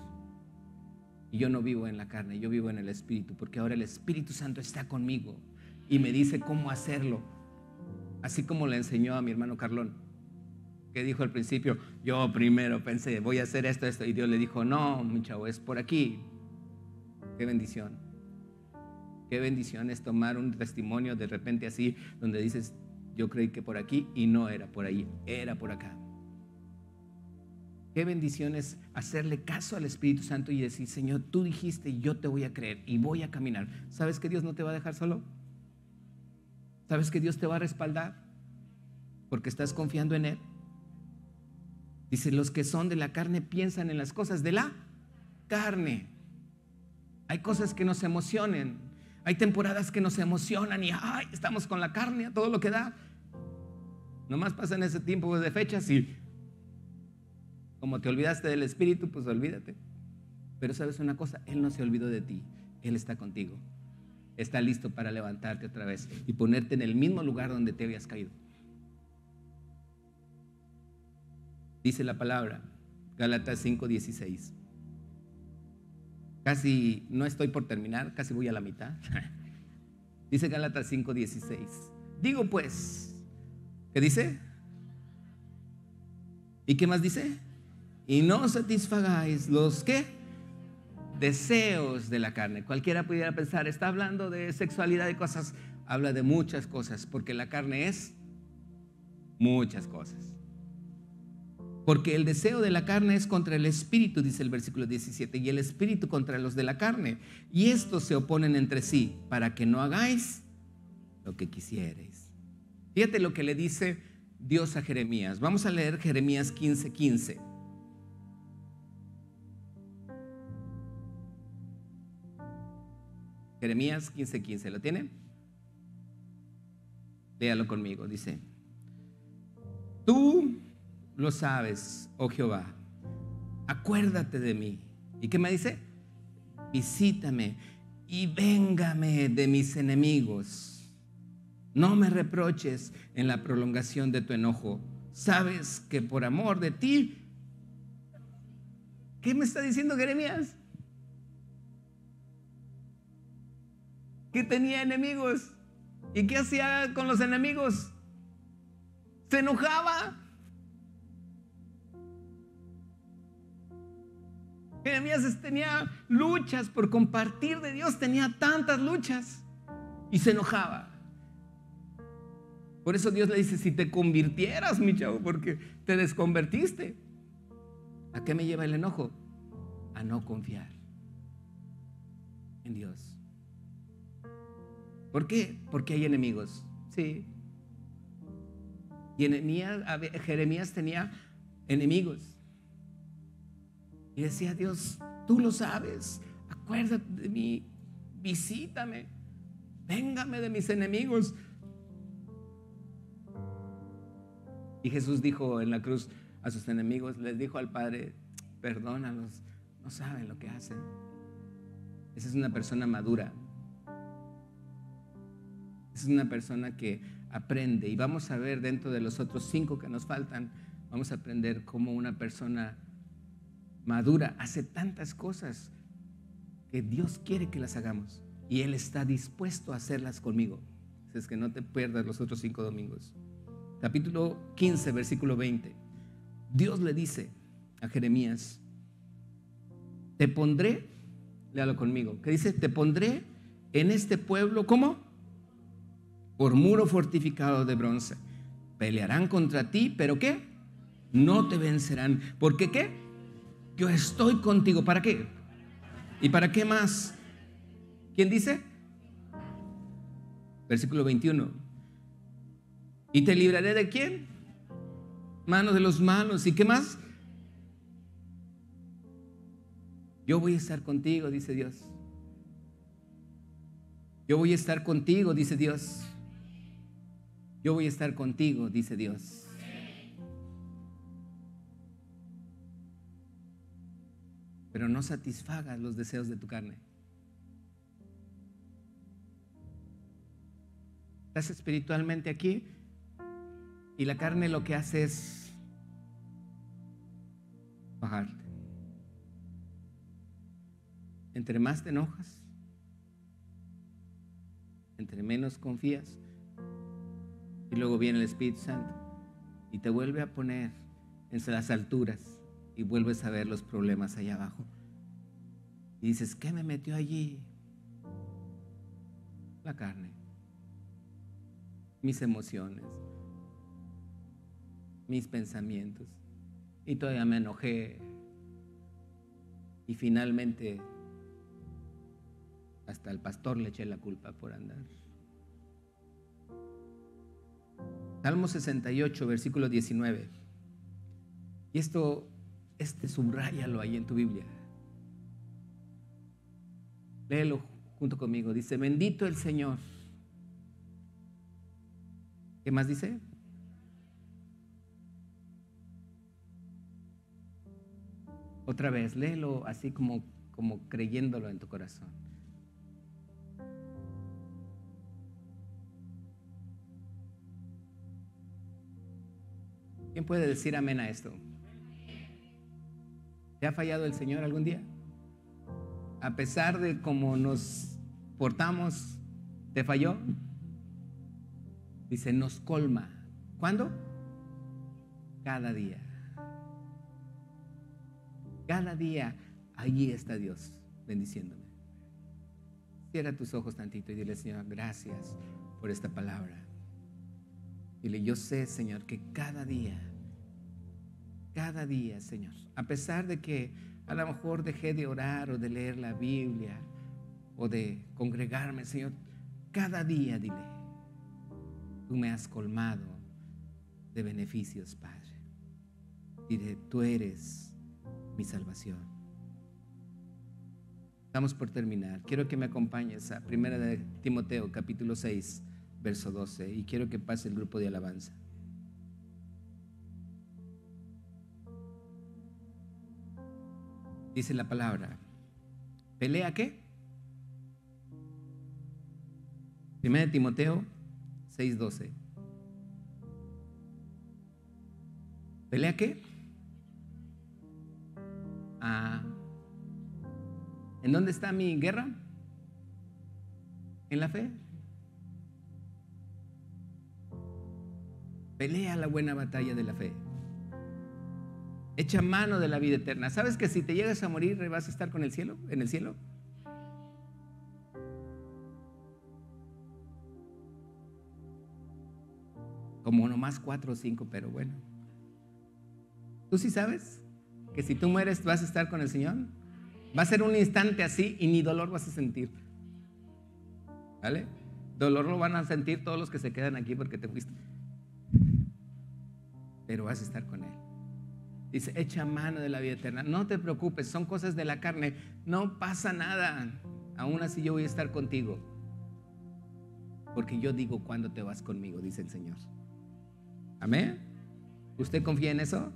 Y yo no vivo en la carne, yo vivo en el Espíritu, porque ahora el Espíritu Santo está conmigo y me dice cómo hacerlo. Así como le enseñó a mi hermano Carlón, que dijo al principio, yo primero pensé, voy a hacer esto, y Dios le dijo, no, mi chavo, es por aquí. Qué bendición. Qué bendición es tomar un testimonio de repente así, donde dices, yo creí que por aquí y no era por ahí, era por acá. Qué bendición es hacerle caso al Espíritu Santo y decir, Señor, tú dijiste, yo te voy a creer y voy a caminar. ¿Sabes que Dios no te va a dejar solo? ¿Sabes que Dios te va a respaldar? Porque estás confiando en Él. Dice, los que son de la carne piensan en las cosas de la carne. Hay cosas que nos emocionen. Hay temporadas que nos emocionan y ¡ay! Estamos con la carne a todo lo que da. Nomás pasan ese tiempo de fechas y como te olvidaste del Espíritu, pues olvídate. Pero sabes una cosa, Él no se olvidó de ti. Él está contigo. Está listo para levantarte otra vez y ponerte en el mismo lugar donde te habías caído. Dice la palabra, Gálatas 5:16. Casi no estoy por terminar, casi voy a la mitad. Dice Gálatas 5:16. Digo pues, ¿qué dice? ¿Y qué más dice? Y no satisfagáis los ¿qué? Deseos de la carne. Cualquiera pudiera pensar, está hablando de sexualidad y cosas. Habla de muchas cosas, porque la carne es muchas cosas. Porque el deseo de la carne es contra el espíritu, dice el versículo 17, y el espíritu contra los de la carne. Y estos se oponen entre sí, para que no hagáis lo que quisierais. Fíjate lo que le dice Dios a Jeremías. Vamos a leer Jeremías 15:15. Jeremías 15:15, ¿lo tienen? Léalo conmigo, dice: tú lo sabes, oh Jehová, acuérdate de mí. ¿Y qué me dice? Visítame y véngame de mis enemigos. No me reproches en la prolongación de tu enojo. Sabes que por amor de ti. ¿Qué me está diciendo Jeremías? Que tenía enemigos. ¿Y qué hacía con los enemigos? Se enojaba. Jeremías tenía luchas por compartir de Dios, tenía tantas luchas y se enojaba. Por eso Dios le dice: si te convirtieras, mi chavo, porque te desconvertiste. ¿A qué me lleva el enojo? A no confiar en Dios. ¿Por qué? Porque hay enemigos. Sí. Y Jeremías tenía enemigos. Y decía: Dios, tú lo sabes, acuérdate de mí, visítame, véngame de mis enemigos. Y Jesús dijo en la cruz a sus enemigos, les dijo al Padre: perdónalos, no saben lo que hacen. Esa es una persona madura. Esa es una persona que aprende. Y vamos a ver dentro de los otros 5 que nos faltan, vamos a aprender cómo una persona madura hace tantas cosas que Dios quiere que las hagamos. Y Él está dispuesto a hacerlas conmigo. Así es que no te pierdas los otros 5 domingos. Capítulo 15, versículo 20. Dios le dice a Jeremías: te pondré, léalo conmigo, que dice: te pondré en este pueblo, ¿cómo? Por muro fortificado de bronce. Pelearán contra ti, ¿pero qué? no te vencerán. ¿Por qué qué? Yo estoy contigo. ¿Para qué? ¿Y para qué más? ¿Quién dice? Versículo 21. ¿Y te libraré de quién? Manos de los malos. ¿Y qué más? Yo voy a estar contigo, dice Dios. Yo voy a estar contigo, dice Dios. Yo voy a estar contigo, dice Dios. Pero no satisfagas los deseos de tu carne. Estás espiritualmente aquí y la carne lo que hace es bajarte. Entre más te enojas, entre menos confías, y luego viene el Espíritu Santo y te vuelve a poner en las alturas y vuelves a ver los problemas allá abajo. Y dices, ¿qué me metió allí? La carne, mis emociones, mis pensamientos. Y todavía me enojé. Y finalmente hasta al pastor le eché la culpa por andar. Salmo 68, versículo 19. Y subráyalo ahí en tu Biblia. Léelo junto conmigo. Dice, bendito el Señor. ¿Qué más dice? Otra vez, léelo así como creyéndolo en tu corazón. ¿Quién puede decir amén a esto? ¿Te ha fallado el Señor algún día? A pesar de cómo nos portamos, ¿te falló? Dice, nos colma. ¿Cuándo? Cada día. Cada día allí está Dios bendiciéndome. Cierra tus ojos tantito y dile, Señor, gracias por esta palabra. Dile, yo sé, Señor, que cada día, Señor, a pesar de que a lo mejor dejé de orar o de leer la Biblia o de congregarme, Señor, cada día, dile, tú me has colmado de beneficios, Padre. Dile, tú eres mi salvación. Estamos por terminar. Quiero que me acompañes a 1 de Timoteo, capítulo 6, verso 12, y quiero que pase el grupo de alabanza. Dice la palabra, ¿pelea qué? 1 de Timoteo 6, 12. ¿Pelea qué? ¿En dónde está mi guerra? En la fe. Pelea la buena batalla de la fe. Echa mano de la vida eterna. ¿Sabes que si te llegas a morir vas a estar con el cielo, en el cielo? Como nomás 4 o 5, pero bueno. ¿Tú sí sabes que si tú mueres vas a estar con el Señor? Va a ser un instante así y ni dolor vas a sentir. ¿Vale? Dolor lo van a sentir todos los que se quedan aquí porque te fuiste. Pero vas a estar con Él. Dice, echa mano de la vida eterna. No te preocupes, son cosas de la carne. No pasa nada. Aún así yo voy a estar contigo. Porque yo digo cuándo te vas conmigo, dice el Señor. Amén. ¿Usted confía en eso?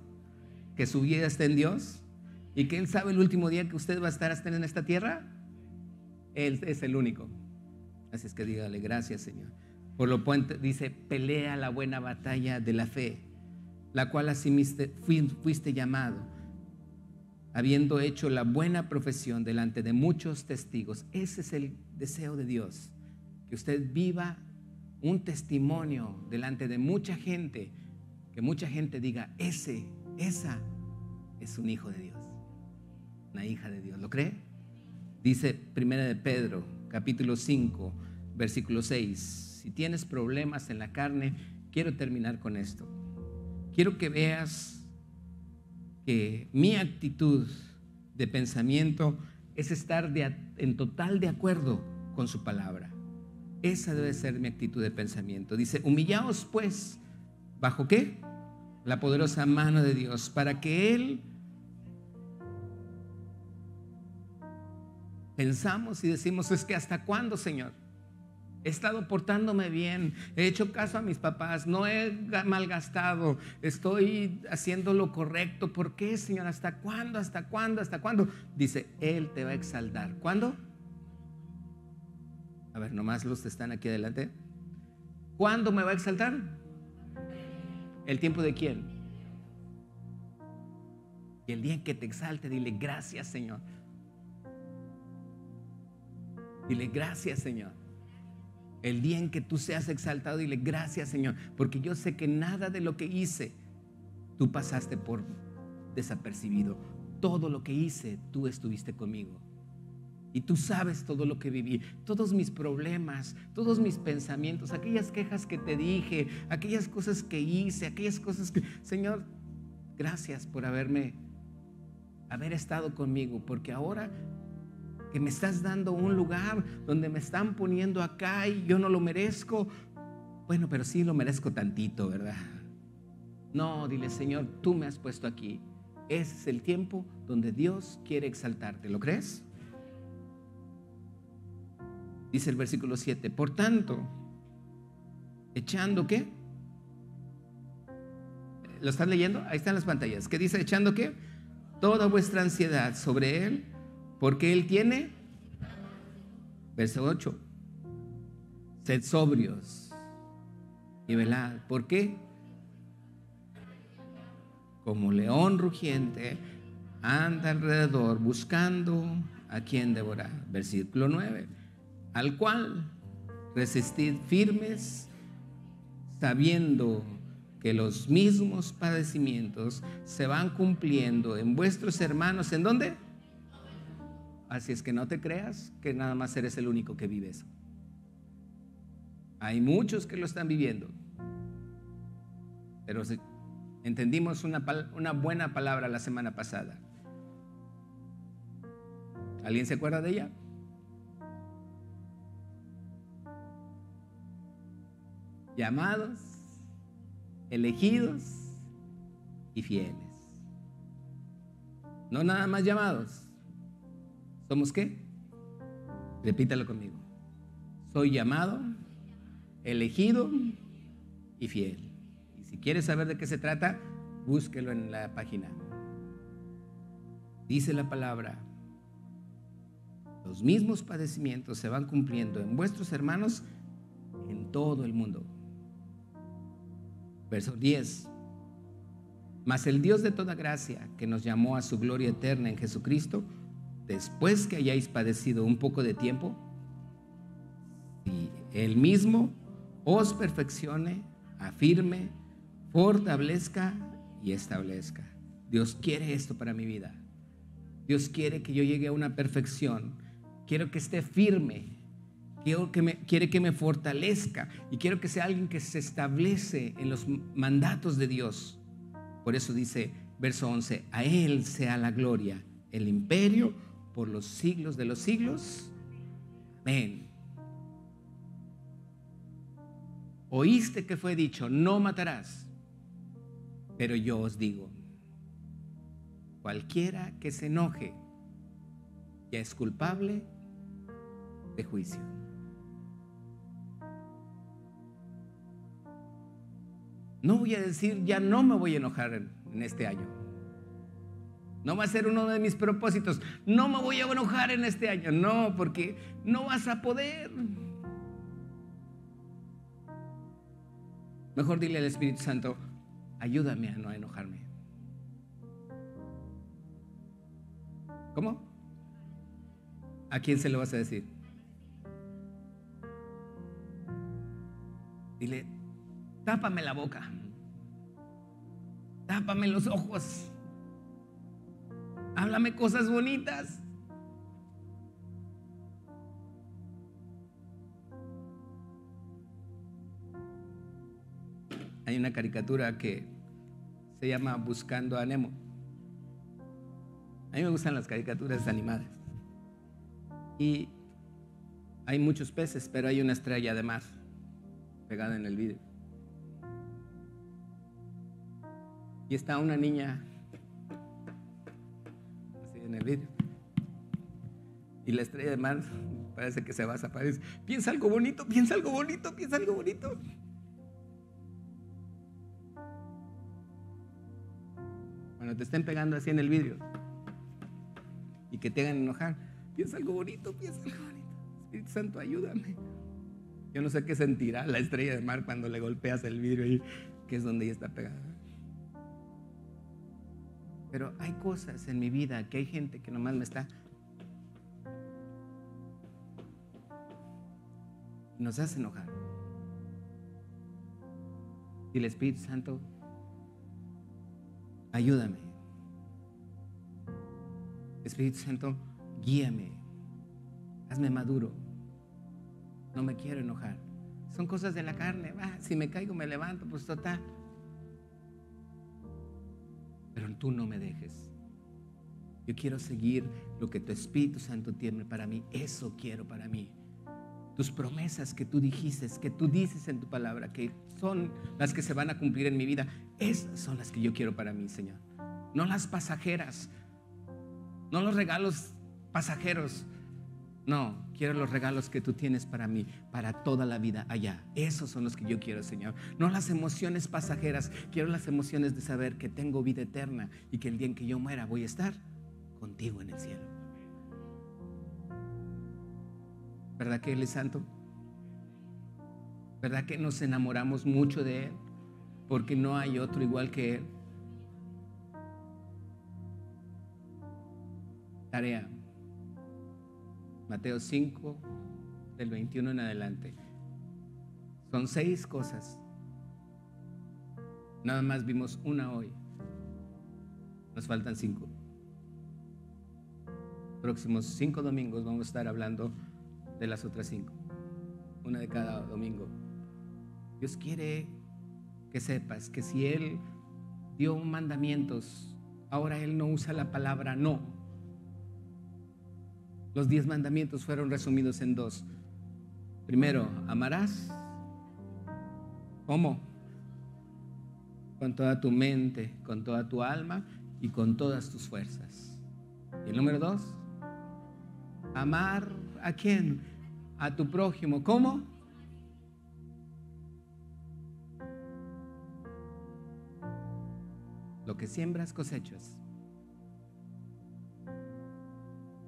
Que su vida está en Dios y que Él sabe el último día que usted va a estar hasta en esta tierra. Él es el único. Así es que dígale, gracias, Señor. Por lo tanto, dice, pelea la buena batalla de la fe, la cual así fuiste llamado, habiendo hecho la buena profesión delante de muchos testigos. Ese es el deseo de Dios, que usted viva un testimonio delante de mucha gente, que mucha gente diga, esa es un hijo de Dios, una hija de Dios. ¿Lo cree? Dice 1 de Pedro, capítulo 5, versículo 6. Si tienes problemas en la carne, quiero terminar con esto. Quiero que veas que mi actitud de pensamiento es estar en total de acuerdo con su palabra. Esa debe ser mi actitud de pensamiento. Dice, humillaos pues, ¿bajo qué? La poderosa mano de Dios, para que Él... Pensamos y decimos, es que ¿hasta cuándo, Señor? He estado portándome bien, he hecho caso a mis papás, no he malgastado, estoy haciendo lo correcto. ¿Por qué, Señor? ¿Hasta cuándo? ¿Hasta cuándo? ¿Hasta cuándo? Dice, Él te va a exaltar. ¿Cuándo? A ver, nomás los que están aquí adelante. ¿Cuándo me va a exaltar? ¿El tiempo de quién? Y el día en que te exalte, dile, gracias, Señor. Dile, gracias, Señor. El día en que tú seas exaltado, dile, gracias, Señor, porque yo sé que nada de lo que hice tú pasaste por desapercibido. Todo lo que hice, tú estuviste conmigo. Y tú sabes todo lo que viví, todos mis problemas, todos mis pensamientos, aquellas quejas que te dije, aquellas cosas que hice, aquellas cosas que... Señor, gracias por haber estado conmigo, porque ahora que me estás dando un lugar donde me están poniendo acá y yo no lo merezco, bueno, pero sí lo merezco tantito, ¿verdad? No, dile, Señor, tú me has puesto aquí. Ese es el tiempo donde Dios quiere exaltarte. ¿Lo crees? Dice el versículo 7, por tanto, echando ¿qué? ¿Lo están leyendo? Ahí están las pantallas. ¿Qué dice? Echando ¿qué? Toda vuestra ansiedad sobre Él, porque Él tiene, verso 8, sed sobrios y velad. ¿Por qué? Como león rugiente anda alrededor buscando a quien devorar. Versículo 9, al cual resistid firmes, sabiendo que los mismos padecimientos se van cumpliendo en vuestros hermanos. ¿En dónde? Así es que no te creas que nada más eres el único que vive eso. Hay muchos que lo están viviendo. Pero entendimos una buena palabra la semana pasada. ¿Alguien se acuerda de ella? Llamados, elegidos y fieles. No nada más llamados. ¿Somos qué? Repítalo conmigo. Soy llamado, elegido y fiel. Y si quieres saber de qué se trata, búsquelo en la página. Dice la palabra, los mismos padecimientos se van cumpliendo en vuestros hermanos en todo el mundo. Verso 10. Mas el Dios de toda gracia, que nos llamó a su gloria eterna en Jesucristo, después que hayáis padecido un poco de tiempo, y Él mismo os perfeccione, afirme, fortalezca y establezca. Dios quiere esto para mi vida. Dios quiere que yo llegue a una perfección. Quiero que esté firme. Quiere que me fortalezca. Y quiero que sea alguien que se establece en los mandatos de Dios. Por eso dice, verso 11, a Él sea la gloria, el imperio por los siglos de los siglos. Amén. Oíste que fue dicho, no matarás. Pero yo os digo, cualquiera que se enoje ya es culpable de juicio. No voy a decir, ya no me voy a enojar en este año. No va a ser uno de mis propósitos. No me voy a enojar en este año. No, porque no vas a poder. Mejor dile al Espíritu Santo, ayúdame a no enojarme. ¿Cómo? ¿A quién se lo vas a decir? Dile, tápame la boca. Tápame los ojos. Háblame cosas bonitas. Hay una caricatura que se llama Buscando a Nemo. A mí me gustan las caricaturas animadas. Y hay muchos peces, pero hay una estrella de mar pegada en el vidrio. Y está una niña así en el vidrio. Y la estrella de mar parece que se va a desaparecer. Piensa algo bonito, piensa algo bonito, piensa algo bonito. Cuando te estén pegando así en el vidrio y que te hagan enojar, piensa algo bonito, piensa algo bonito. Espíritu Santo, ayúdame. Yo no sé qué sentirá la estrella de mar cuando le golpeas el vidrio ahí, que es donde ella está pegada. Pero hay cosas en mi vida que hay gente que nomás me está... nos hace enojar. Y el Espíritu Santo, ayúdame. Espíritu Santo, guíame. Hazme maduro. No me quiero enojar. Son cosas de la carne. Si me caigo me levanto, pues total. Pero tú no me dejes. Yo quiero seguir lo que tu Espíritu Santo tiene para mí. Eso quiero para mí. Tus promesas que tú dijiste, que tú dices en tu palabra, que son las que se van a cumplir en mi vida, esas son las que yo quiero para mí, Señor. No las pasajeras, no los regalos pasajeros. No, quiero los regalos que tú tienes para mí, para toda la vida allá. Esos son los que yo quiero, Señor. No las emociones pasajeras, quiero las emociones de saber que tengo vida eterna y que el día en que yo muera voy a estar contigo en el cielo. ¿Verdad que Él es santo? ¿Verdad que nos enamoramos mucho de Él? Porque no hay otro igual que Él. Tarea. Mateo 5, del 21 en adelante. Son 6 cosas. Nada más vimos una hoy. Nos faltan 5. Próximos 5 domingos vamos a estar hablando de las otras 5. Una de cada domingo. Dios quiere que sepas que si Él dio mandamientos, ahora Él no usa la palabra no. Los 10 mandamientos fueron resumidos en 2. Primero, amarás. ¿Cómo? Con toda tu mente, con toda tu alma y con todas tus fuerzas. Y el número 2, amar ¿a quién? A tu prójimo. ¿Cómo? Lo que siembras cosechas.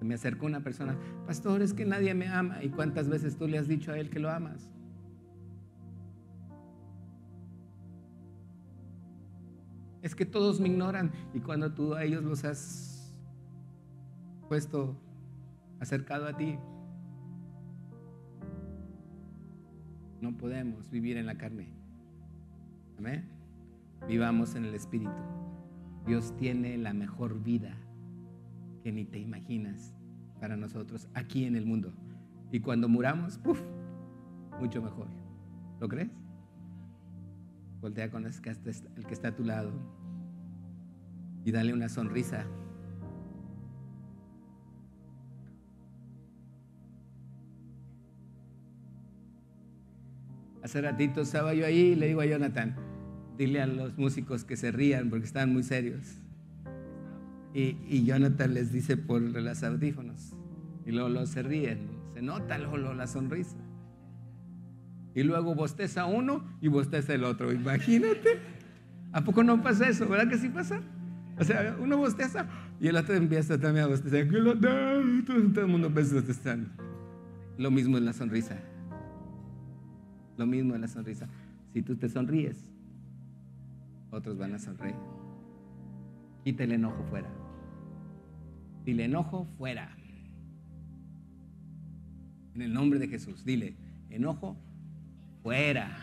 Me acercó una persona, pastor, es que nadie me ama. ¿Y cuántas veces tú le has dicho a él que lo amas? Es que todos me ignoran. Y cuando tú a ellos los has puesto, acercado a ti, no podemos vivir en la carne. Amén. Vivamos en el Espíritu. Dios tiene la mejor vida que ni te imaginas para nosotros aquí en el mundo. Y cuando muramos, mucho mejor. ¿Lo crees? Voltea con el que está a tu lado y dale una sonrisa. Hace ratito estaba yo ahí y le digo a Jonathan, dile a los músicos que se rían porque están muy serios. Y Jonathan les dice por los audífonos. Y luego se ríen. Se nota luego la sonrisa. Y luego bosteza uno y bosteza el otro. Imagínate. ¿A poco no pasa eso? ¿Verdad que sí pasa? O sea, uno bosteza y el otro empieza también a bostezar. Todo el mundo empieza bostezando. Lo mismo es la sonrisa. Lo mismo es la sonrisa. Si tú te sonríes, otros van a sonreír. Quita el enojo fuera. Dile, enojo fuera. En el nombre de Jesús, dile, enojo fuera.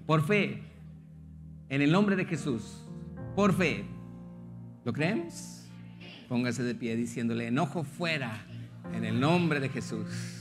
Por fe. En el nombre de Jesús. Por fe. ¿Lo creemos? Póngase de pie diciéndole, enojo fuera. En el nombre de Jesús.